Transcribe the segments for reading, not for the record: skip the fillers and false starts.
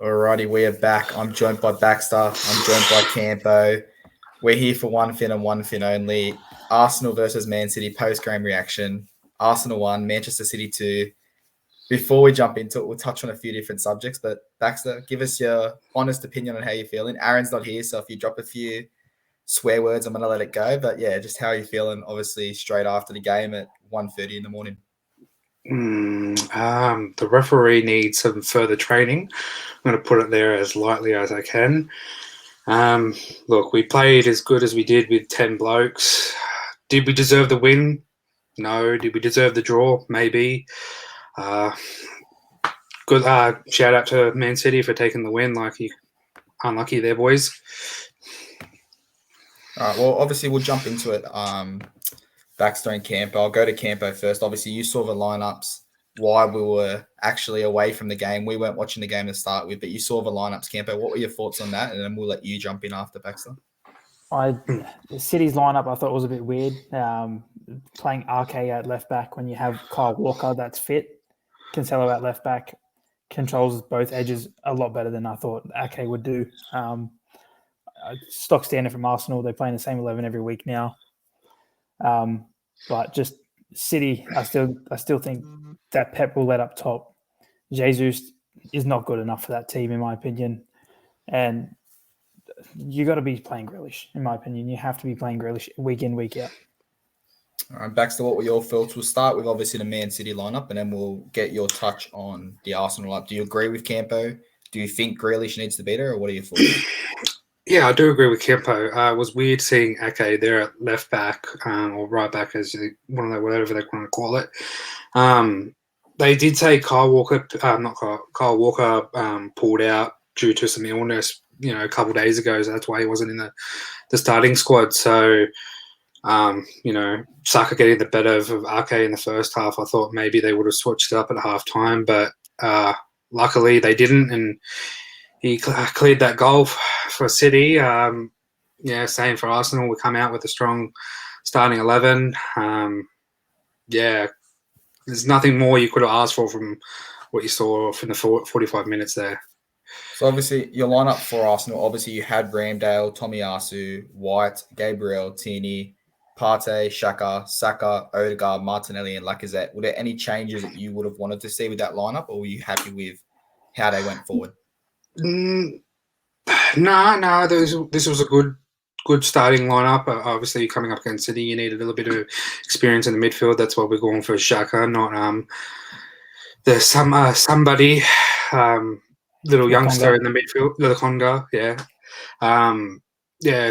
Alrighty, we are back. I'm joined by Baxter. I'm joined by Campo. We're here for one fin and one fin only. Arsenal versus Man City post-game reaction. Arsenal 1, Manchester City 2. Before we jump into it, we'll touch on a few different subjects. But Baxter, give us your honest opinion on how you're feeling. Aaron's not here, so if you drop a few swear words, I'm going to let it go. But yeah, just how are you feeling, obviously, straight after the game at 1:30 in the morning? The referee needs some further training. I'm going to put it there as lightly as I can. Look, we played as good as we did with 10 blokes. Did we deserve the win? No. Did we deserve the draw? Maybe. Good. Shout out to Man City for taking the win. Unlucky there, boys. All right, well, obviously, we'll jump into it. Baxter and Campo. I'll go to Campo first. Obviously, you saw the lineups while we were actually away from the game. We weren't watching the game to start with, but you saw the lineups, Campo. What were your thoughts on that? And then we'll let you jump in after, Baxter. City's lineup I thought was a bit weird. Playing RK at left back when you have Kyle Walker that's fit. Cancelo at left back controls both edges a lot better than I thought RK would do. Stock standard from Arsenal. They're playing the same 11 every week now. But just City, I still think that Pep will let up top. Jesus is not good enough for that team, in my opinion. And you got to be playing Grealish, in my opinion. You have to be playing Grealish week in, week out. All right, Baxter, what were your thoughts? We'll start with obviously the Man City lineup, and then we'll get your touch on the Arsenal lineup. Do you agree with Campo? Do you think Grealish needs to be there, or what are your thoughts? Yeah, I do agree with Campo. It was weird seeing Ake there at left back or right back, as whatever they want to call it. They did say Kyle Walker pulled out due to some illness, a couple of days ago. So that's why he wasn't in the starting squad. So, Saka getting the better of Ake in the first half. I thought maybe they would have switched it up at half time, but luckily they didn't, and he cleared that goal for City. Same for Arsenal. We come out with a strong starting 11. There's nothing more you could have asked for from what you saw from the 45 minutes there. So obviously your lineup for Arsenal, obviously you had Ramsdale, Tomiyasu, White, Gabriel, Tierney, Partey, Xhaka, Saka, Odegaard, Martinelli, and Lacazette. Were there any changes that you would have wanted to see with that lineup, or were you happy with how they went forward? No. This was a good starting lineup. Obviously, coming up against City, you need a little bit of experience in the midfield. That's why we're going for Xhaka, not there's somebody little youngster in the midfield, the Conga,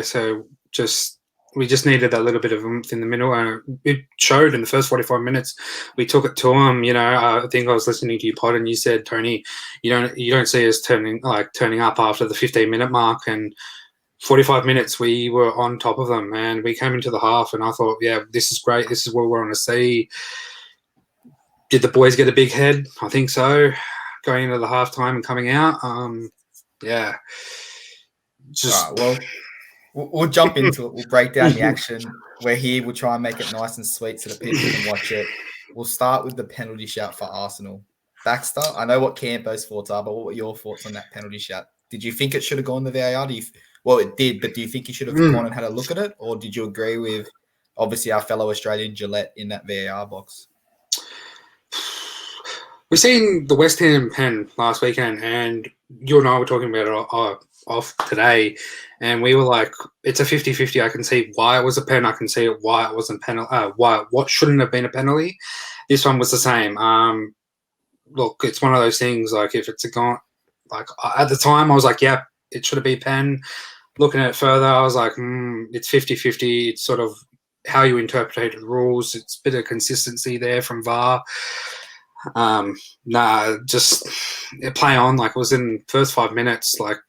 So we just needed that little bit of oomph in the middle, and it showed in the first 45 minutes. We took it to him. I think I was listening to your pod, and you said, Tony, you don't see us turning up after the 15-minute mark, and 45 minutes we were on top of them, and we came into the half, and I thought, yeah, this is great. This is what we want to see. Did the boys get a big head? I think so. Going into the halftime and coming out, We'll jump into it. We'll break down the action. We're here. We'll try and make it nice and sweet so that people can watch it. We'll start with the penalty shout for Arsenal. Baxter, I know what Campo's thoughts are, but what were your thoughts on that penalty shout? Did you think it should have gone to VAR? Well, it did, but do you think you should have gone and had a look at it? Or did you agree with, obviously, our fellow Australian Gillette in that VAR box? We've seen the West Ham pen last weekend, and you and I were talking about it off today, and we were like, it's a 50-50. I can see why it was a pen. I can see why it wasn't penalty. What shouldn't have been a penalty. This one was the same. Look, it's one of those things. Like if it's at the time, I was like, yeah, it should have been pen. Looking at it further, I was like, it's 50-50. It's sort of how you interpret the rules. It's a bit of consistency there from VAR. Just play on. Like it was in the first 5 minutes. Like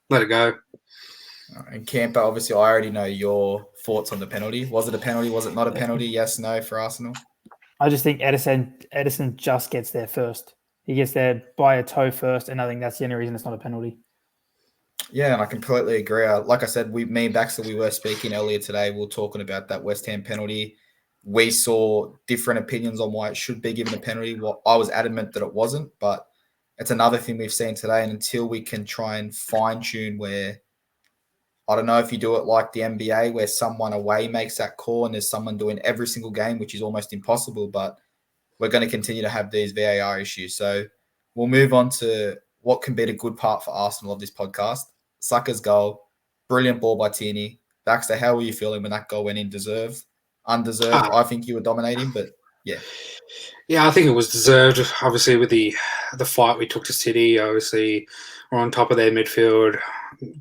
let it go. And Campo, obviously, I already know your thoughts on the penalty. Was it a penalty? Was it not a penalty? Yes, no for Arsenal? I just think Edison just gets there first. He gets there by a toe first, and I think that's the only reason it's not a penalty. Yeah, and I completely agree. Like I said, me and Baxter, we were speaking earlier today. We were talking about that West Ham penalty. We saw different opinions on why it should be given a penalty. Well, I was adamant that it wasn't, but it's another thing we've seen today. And until we can try and fine tune where, I don't know if you do it like the NBA where someone away makes that call and there's someone doing every single game, which is almost impossible, but we're going to continue to have these VAR issues. So we'll move on to what can be the good part for Arsenal of this podcast. Saka's goal, brilliant ball by Tierney. Baxter, how were you feeling when that goal went in? Deserved? Undeserved? I think you were dominating, but yeah. Yeah, I think it was deserved. Obviously, with the fight we took to City, obviously we're on top of their midfield.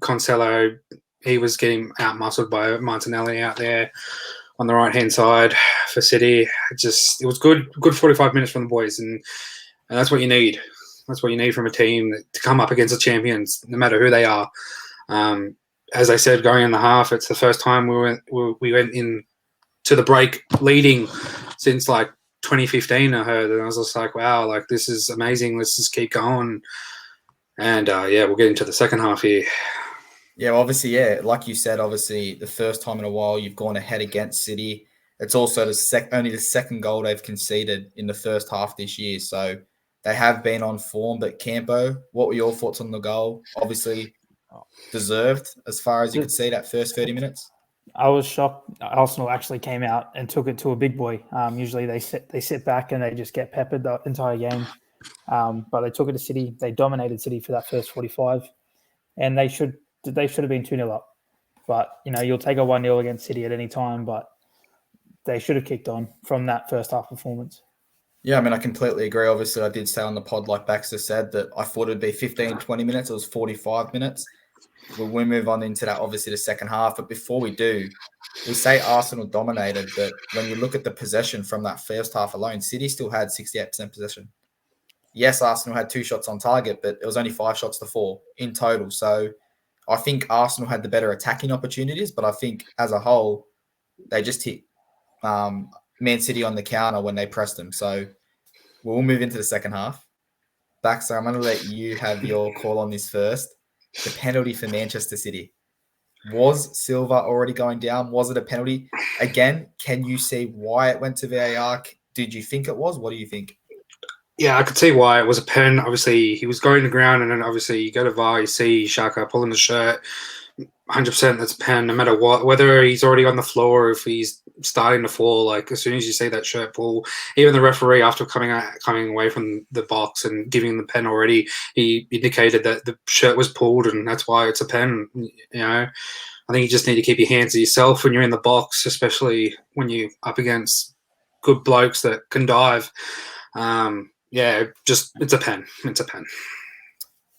Cancelo, he was getting out-muscled by Martinelli out there on the right-hand side for City. It was good 45 minutes from the boys, and that's what you need. That's what you need from a team to come up against the champions, no matter who they are. As I said, going in the half, it's the first time we went in to the break leading since like 2015, I heard, and I was just like, wow, like this is amazing. Let's just keep going. And we'll get into the second half here. Yeah, obviously, like you said, obviously the first time in a while you've gone ahead against City. It's also only the second goal they've conceded in the first half this year. So they have been on form. But Campo, what were your thoughts on the goal? Obviously deserved as far as you could see that first 30 minutes. I was shocked Arsenal actually came out and took it to a big boy. Usually they sit back and they just get peppered the entire game. But they took it to City. They dominated City for that first 45. And they should have been 2-0 up. But, you'll take a 1-0 against City at any time, but they should have kicked on from that first half performance. Yeah, I mean, I completely agree. Obviously, I did say on the pod, like Baxter said, that I thought it'd be 15, 20 minutes. It was 45 minutes. We'll move on into that, obviously, the second half. But before we do, we say Arsenal dominated, but when you look at the possession from that first half alone, City still had 68% possession. Yes, Arsenal had 2 shots on target, but it was only 5 shots to 4 in total. So I think Arsenal had the better attacking opportunities, but I think as a whole, they just hit Man City on the counter when they pressed them. So we'll move into the second half. Baxter, I'm going to let you have your call on this first. The penalty for Manchester City. Was Silva already going down? Was it a penalty? Again, can you see why it went to VAR? Did you think it was? What do you think? Yeah, I could see why it was a pen. Obviously, he was going to ground, and then obviously you go to VAR, you see Xhaka pulling the shirt. 100% that's a pen, no matter what, whether he's already on the floor or if he's starting to fall. Like as soon as you see that shirt pull, even the referee after coming away from the box and giving the pen already, he indicated that the shirt was pulled, and that's why it's a pen. I think you just need to keep your hands to yourself when you're in the box, especially when you're up against good blokes that can dive. It's a pen. It's a pen.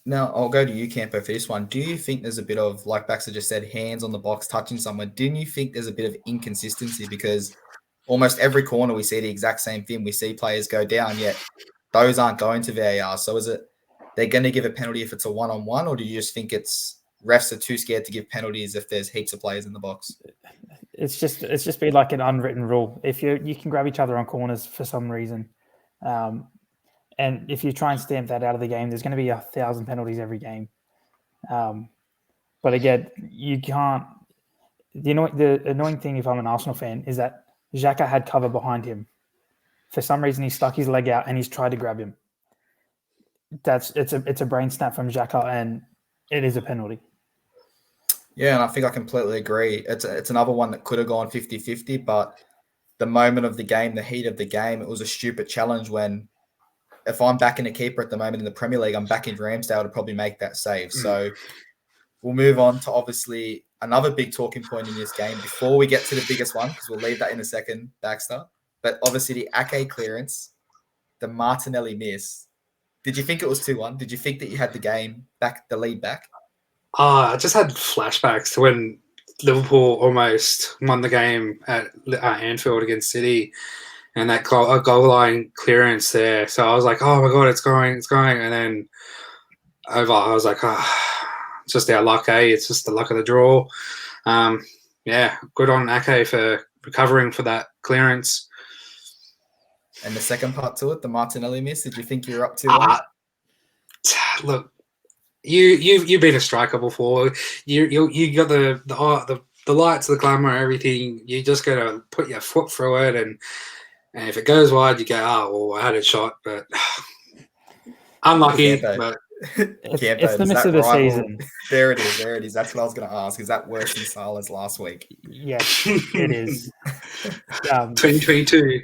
Now, I'll go to you, Campo, for this one. Do you think there's a bit of, like Baxter just said, hands on the box, touching someone? Didn't you think there's a bit of inconsistency? Because almost every corner we see the exact same thing. We see players go down, yet those aren't going to VAR. So is it they're going to give a penalty if it's a one-on-one, or do you just think it's refs are too scared to give penalties if there's heaps of players in the box? It's just been like an unwritten rule. If you can grab each other on corners for some reason, and if you try and stamp that out of the game, there's going to be 1,000 penalties every game. But again, you can't. The annoying thing, if I'm an Arsenal fan, is that Xhaka had cover behind him. For some reason, he stuck his leg out and he's tried to grab him. It's a brain snap from Xhaka, and it is a penalty. Yeah, and I think I completely agree. It's another one that could have gone 50-50, but the moment of the game, the heat of the game, it was a stupid challenge when. If I'm backing a keeper at the moment in the Premier League, I'm backing Ramsdale to probably make that save. So we'll move on to obviously another big talking point in this game before we get to the biggest one, because we'll leave that in a second, Baxter. But obviously the Ake clearance, the Martinelli miss. Did you think it was 2-1? Did you think that you had the lead back? I just had flashbacks to when Liverpool almost won the game at Anfield against City. And that goal line clearance there. So I was like, oh my God, it's going. And then I was like, it's just our luck, eh? It's just the luck of the draw. Good on Ake for recovering for that clearance. And the second part to it, the Martinelli miss, did you think you were up to Look, you've been a striker before. You got the lights, the glamour, everything. You just got to put your foot through it, and if it goes wide, you go, oh, well, I had a shot. But Unlucky, Campo. but Campo, It's the does miss that of the rival- season. There it is. There it is. That's what I was going to ask. Is that worse than Salah's last week? Yes, it is. 2022.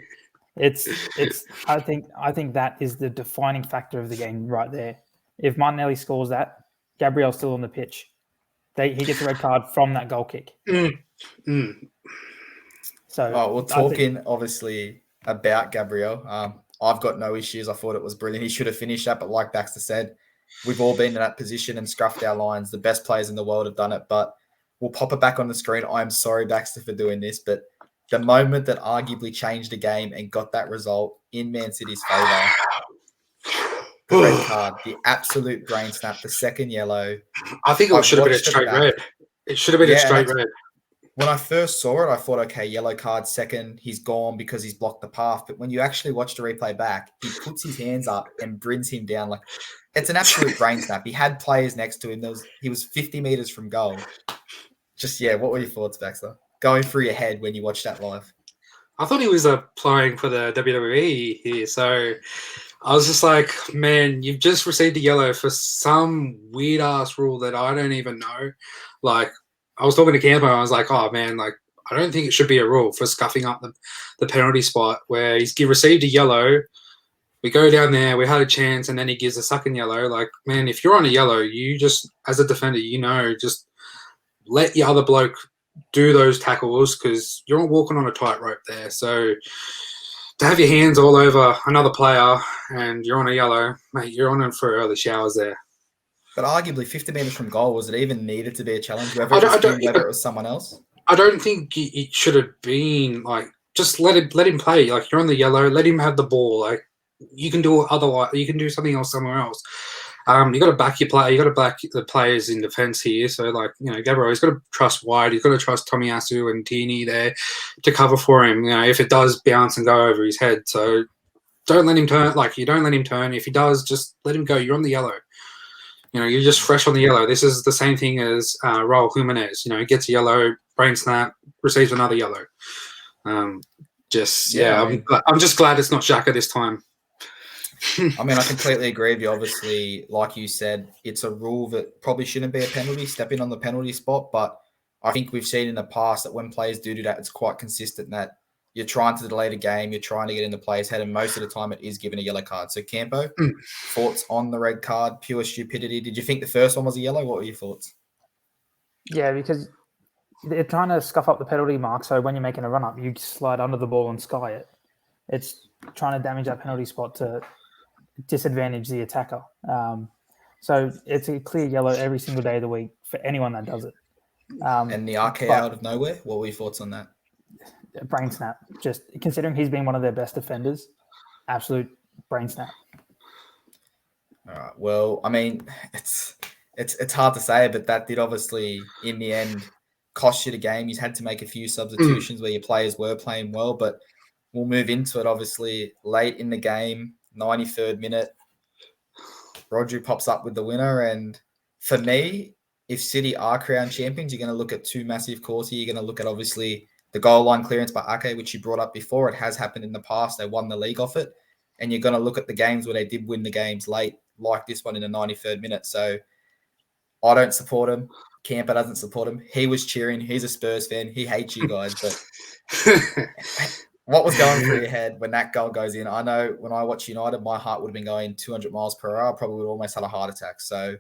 I think that is the defining factor of the game right there. If Martinelli scores that, Gabriel's still on the pitch. He gets a red card from that goal kick. So We're talking obviously about Gabriel. I've got no issues. I thought it was brilliant. He should have finished that, but like Baxter said, we've all been in that position and scruffed our lines. The best players in the world have done it, but we'll pop it back on the screen. I'm sorry, Baxter, for doing this, but the moment that arguably changed the game and got that result in Man City's favour, the red card, the absolute brain snap, the second yellow. I think it should have been a straight red. It should have been a straight red. When I first saw it, I thought, okay, yellow card, second, he's gone because he's blocked the path. But when you actually watch the replay back, he puts his hands up and brings him down. Like, it's an absolute brain snap. He had players next to him. He was 50 meters from goal. What were your thoughts, Baxter? Going through your head when you watched that live? I thought he was applying for the WWE here. So I was just like, man, you've just received a yellow for some weird-ass rule that I don't even know. Like, I was talking to Campo, and I was like, oh, man, like, I don't think it should be a rule for scuffing up the penalty spot where he received a yellow. We go down there, we had a chance, and then he gives a second yellow. Like, man, if you're on a yellow, you just, as a defender, just let your other bloke do those tackles because you're not walking on a tightrope there. So to have your hands all over another player and you're on a yellow, mate, you're on it for early showers there. But arguably 50 meters from goal, was it even needed to be a challenge, whether it was someone else? I don't think it should have been like, just let him play. Like, you're on the yellow, let him have the ball. Like, you can do otherwise. You can do something else somewhere else. You got to back your player. You got to back the players in defence here. So, like, Gabriel, he's got to trust White. He's got to trust Tomiyasu and Tini there to cover for him. If it does bounce and go over his head. So, don't let him turn. Like, you don't let him turn. If he does, just let him go. You're on the yellow. You're just fresh on the yellow. This is the same thing as Raul Jimenez. He gets a yellow, brain snap, receives another yellow. I'm just glad it's not Xhaka this time. I mean, I completely agree with you. Obviously, like you said, it's a rule that probably shouldn't be a penalty, stepping on the penalty spot. But I think we've seen in the past that when players do that, it's quite consistent that you're trying to delay the game, you're trying to get in the player's head, and most of the time it is given a yellow card. So, Campo, thoughts on the red card, pure stupidity. Did you think the first one was a yellow? What were your thoughts? Yeah, because they're trying to scuff up the penalty mark. So when you're making a run-up, you slide under the ball and sky it. It's trying to damage that penalty spot to disadvantage the attacker. So it's a clear yellow every single day of the week for anyone that does it. And the RK out of nowhere, what were your thoughts on that? Brain snap. Just considering he's been one of their best defenders, absolute brain snap. All right. Well, I mean, it's hard to say, but that did obviously, in the end, cost you the game. You had to make a few substitutions where your players were playing well, but we'll move into it. Obviously, late in the game, 93rd minute, Rodri pops up with the winner. And for me, if City are crowned champions, you're going to look at two massive calls here. You're going to look at, obviously, the goal line clearance by Ake, which you brought up before. It has happened in the past. They won the league off it. And you're going to look at the games where they did win the games late, like this one in the 93rd minute. So I don't support him. Camper doesn't support him. He was cheering. He's a Spurs fan. He hates you guys. But what was going through your head when that goal goes in? I know when I watch United, my heart would have been going 200 miles per hour. I probably would have almost had a heart attack. So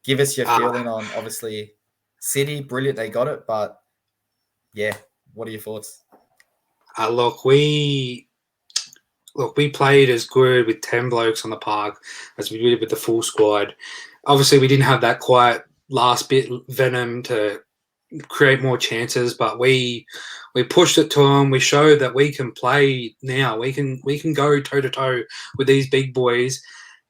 give us your feeling on, obviously, City. Brilliant. They got it. But, yeah, what are your thoughts? Look, we played as good with 10 blokes on the park as we did with the full squad. Obviously, we didn't have that quiet last bit venom to create more chances, but we pushed it to them. We showed that we can play now. We can go toe to toe with these big boys,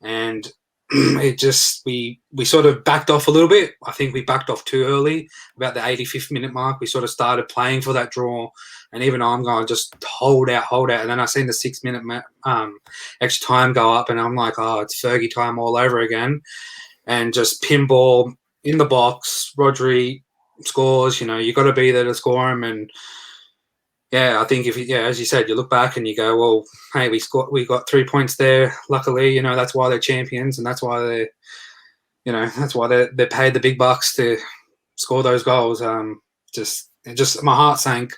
and it just we sort of backed off a little bit. I think we backed off too early. About the 85th minute mark, we sort of started playing for that draw, and even I'm going just hold out. And then I seen the 6 minute extra time go up, and I'm like, oh, it's Fergie time all over again, and just pinball in the box. Rodri scores. You got to be there to score him, and yeah, I think as you said, you look back and you go, well, hey, we got 3 points there. Luckily, that's why they're champions, and that's why they're paid the big bucks to score those goals. Just my heart sank.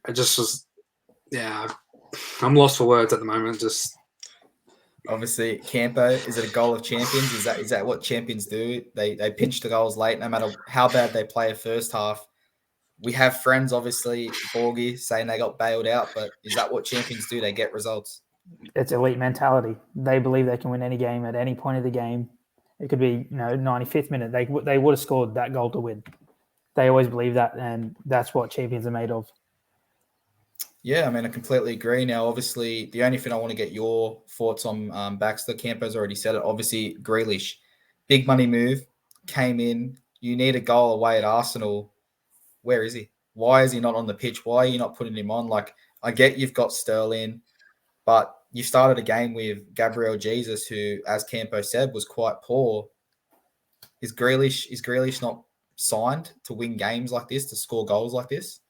I just was, yeah, I'm lost for words at the moment. Just obviously, Campo, is it a goal of champions? Is that what champions do? They pinch the goals late, no matter how bad they play a first half. We have friends, obviously, Borgie, saying they got bailed out, but is that what champions do? They get results. It's elite mentality. They believe they can win any game at any point of the game. It could be 95th minute. They would have scored that goal to win. They always believe that, and that's what champions are made of. Yeah, I mean, I completely agree. Now, obviously, the only thing I want to get your thoughts on, Baxter, Campo's already said it. Obviously, Grealish, big money move, came in. You need a goal away at Arsenal. Where is he? Why is he not on the pitch? Why are you not putting him on? Like, I get you've got Sterling, but you started a game with Gabriel Jesus, who, as Campo said, was quite poor. Is Grealish not signed to win games like this, to score goals like this?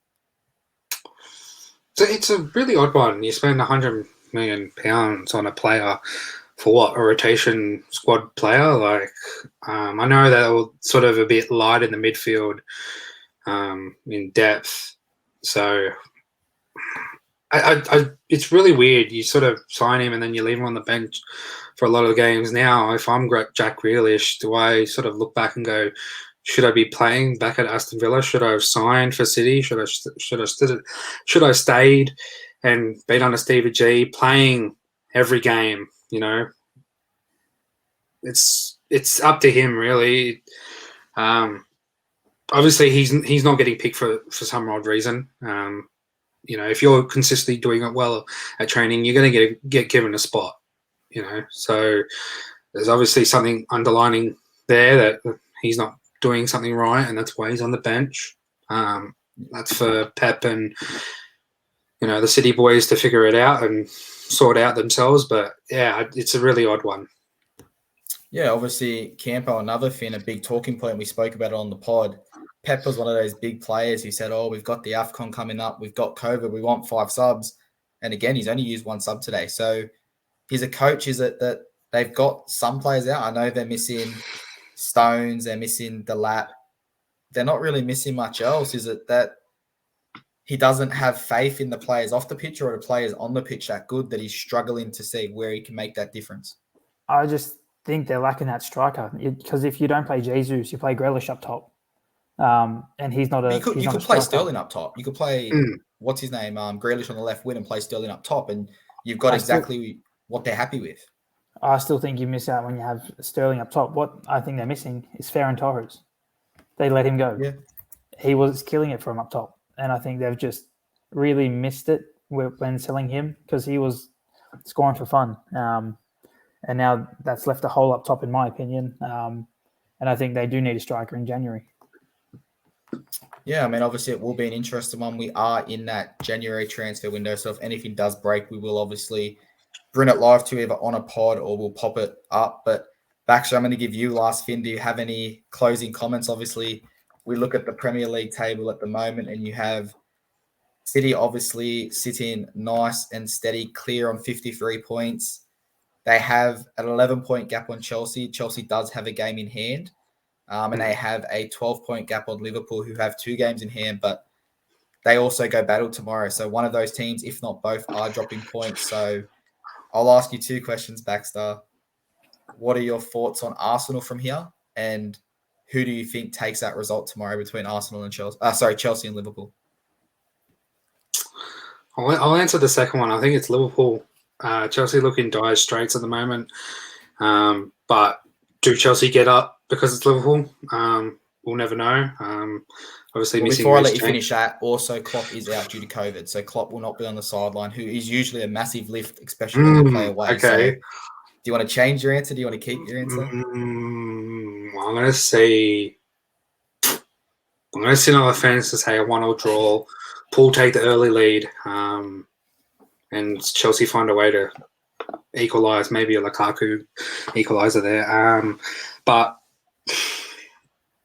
So it's a really odd one. You spend £100 million on a player for what, a rotation squad player? Like, I know that they're sort of a bit light in the midfield in depth. So it's really weird. You sort of sign him and then you leave him on the bench for a lot of the games. Now, if I'm Jack Grealish, do I sort of look back and go, should I be playing back at Aston Villa? Should I have signed for City? Should I stayed and been under Stevie G, playing every game? It's up to him, really. Obviously, he's not getting picked for some odd reason. If you're consistently doing it well at training, you're going to get given a spot. So there's obviously something underlining there that he's not doing something right, and that's why he's on the bench. That's for Pep and the City boys to figure it out and sort out themselves. But yeah, it's a really odd one. Yeah, obviously Campo, another thing, a big talking point. We spoke about it on the pod. Pep was one of those big players. He said, "Oh, we've got the AFCON coming up. We've got COVID. We want 5 subs." And again, he's only used 1 sub today. So he's a coach. Is it that they've got some players out? I know they're missing Stones, they're missing Delap. They're not really missing much else. Is it that he doesn't have faith in the players off the pitch, or the players on the pitch that good that he's struggling to see where he can make that difference? I just think they're lacking that striker, because if you don't play Jesus, you play Grealish up top, and he's not a. You could play Sterling up top. You could play what's his name, Grealish on the left wing, and play Sterling up top, and you've got exactly what they're happy with. I still think you miss out when you have Sterling up top. What I think they're missing is Ferran Torres. They let him go. Yeah. He was killing it for him up top, and I think they've just really missed it when selling him, because he was scoring for fun. And now that's left a hole up top, in my opinion. And I think they do need a striker in January. Yeah, I mean, obviously it will be an interesting one. We are in that January transfer window, so if anything does break, we will obviously bring it live to either on a pod or we'll pop it up. But Baxter, I'm going to give you last fin. Do you have any closing comments? Obviously, we look at the Premier League table at the moment, and you have City obviously sitting nice and steady, clear on 53 points. They have an 11-point gap on Chelsea. Chelsea does have a game in hand. And they have a 12-point gap on Liverpool, who have 2 games in hand, but they also go battle tomorrow. So one of those teams, if not both, are dropping points. So I'll ask you 2 questions, Baxter. What are your thoughts on Arsenal from here? And who do you think takes that result tomorrow between Arsenal and Chelsea? Chelsea and Liverpool. I'll answer the second one. I think it's Liverpool. Chelsea look in dire straits at the moment. But do Chelsea get up because it's Liverpool? We'll never know. Obviously, before I let you finish that, also Klopp is out due to COVID. So Klopp will not be on the sideline, who is usually a massive lift, especially when they play away. Okay. So do you want to change your answer? Do you want to keep your answer? I'm going to sit on the fence to say a 1-1 draw. Poole take the early lead, and Chelsea find a way to equalise, maybe a Lukaku equaliser there. But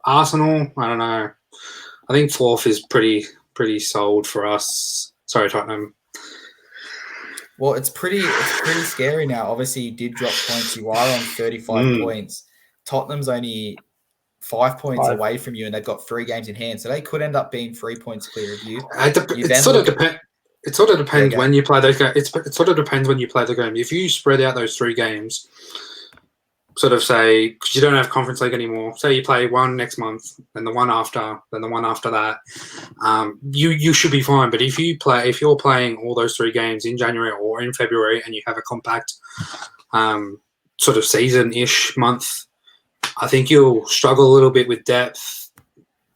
Arsenal, I don't know. I think 4th is pretty pretty sold for us. Sorry, Tottenham. Well, it's pretty scary now. Obviously, you did drop points. You are on 35 points. Tottenham's only 5 points away from you, and they've got 3 games in hand. So they could end up being 3 points clear of you. It sort of depends when you play those games. It sort of depends when you play the game. If you spread out those 3 games, sort of say, because you don't have Conference League anymore, say you play one next month, then the one after, then the one after that, you should be fine. But if you're playing all those 3 games in January or in February, and you have a compact sort of season-ish month, I think you'll struggle a little bit with depth.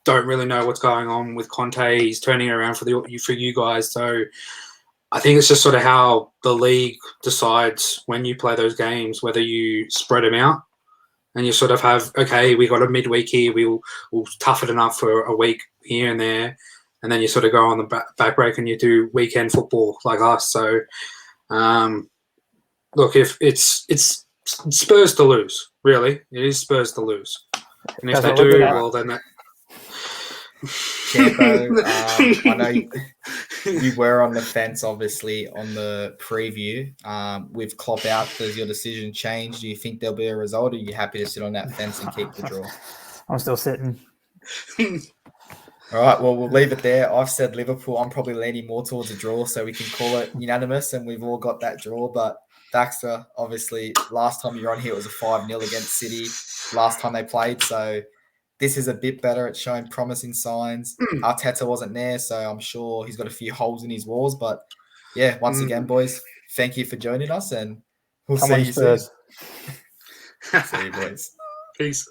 Don't really know what's going on with Conte. He's turning it around for you guys. So I think it's just sort of how the league decides when you play those games, whether you spread them out and you sort of have, okay, we got a midweek here, we'll tough it enough for a week here and there, and then you sort of go on the back break and you do weekend football like us. So, look, if it's Spurs to lose, really, it is Spurs to lose, and if they do, well, then that. Campo, I know you were on the fence, obviously, on the preview. With Klopp out, does your decision change? Do you think there'll be a result, or are you happy to sit on that fence and keep the draw? I'm still sitting. All right, well, we'll leave it there. I've said Liverpool. I'm probably leaning more towards a draw, so we can call it unanimous, and we've all got that draw. But Baxter, obviously, last time you were on here, it was a 5-0 against City last time they played, so this is a bit better. It's showing promising signs. Arteta wasn't there, so I'm sure he's got a few holes in his walls. But yeah, once again, boys, thank you for joining us, and we'll see you soon. See you, boys. Peace.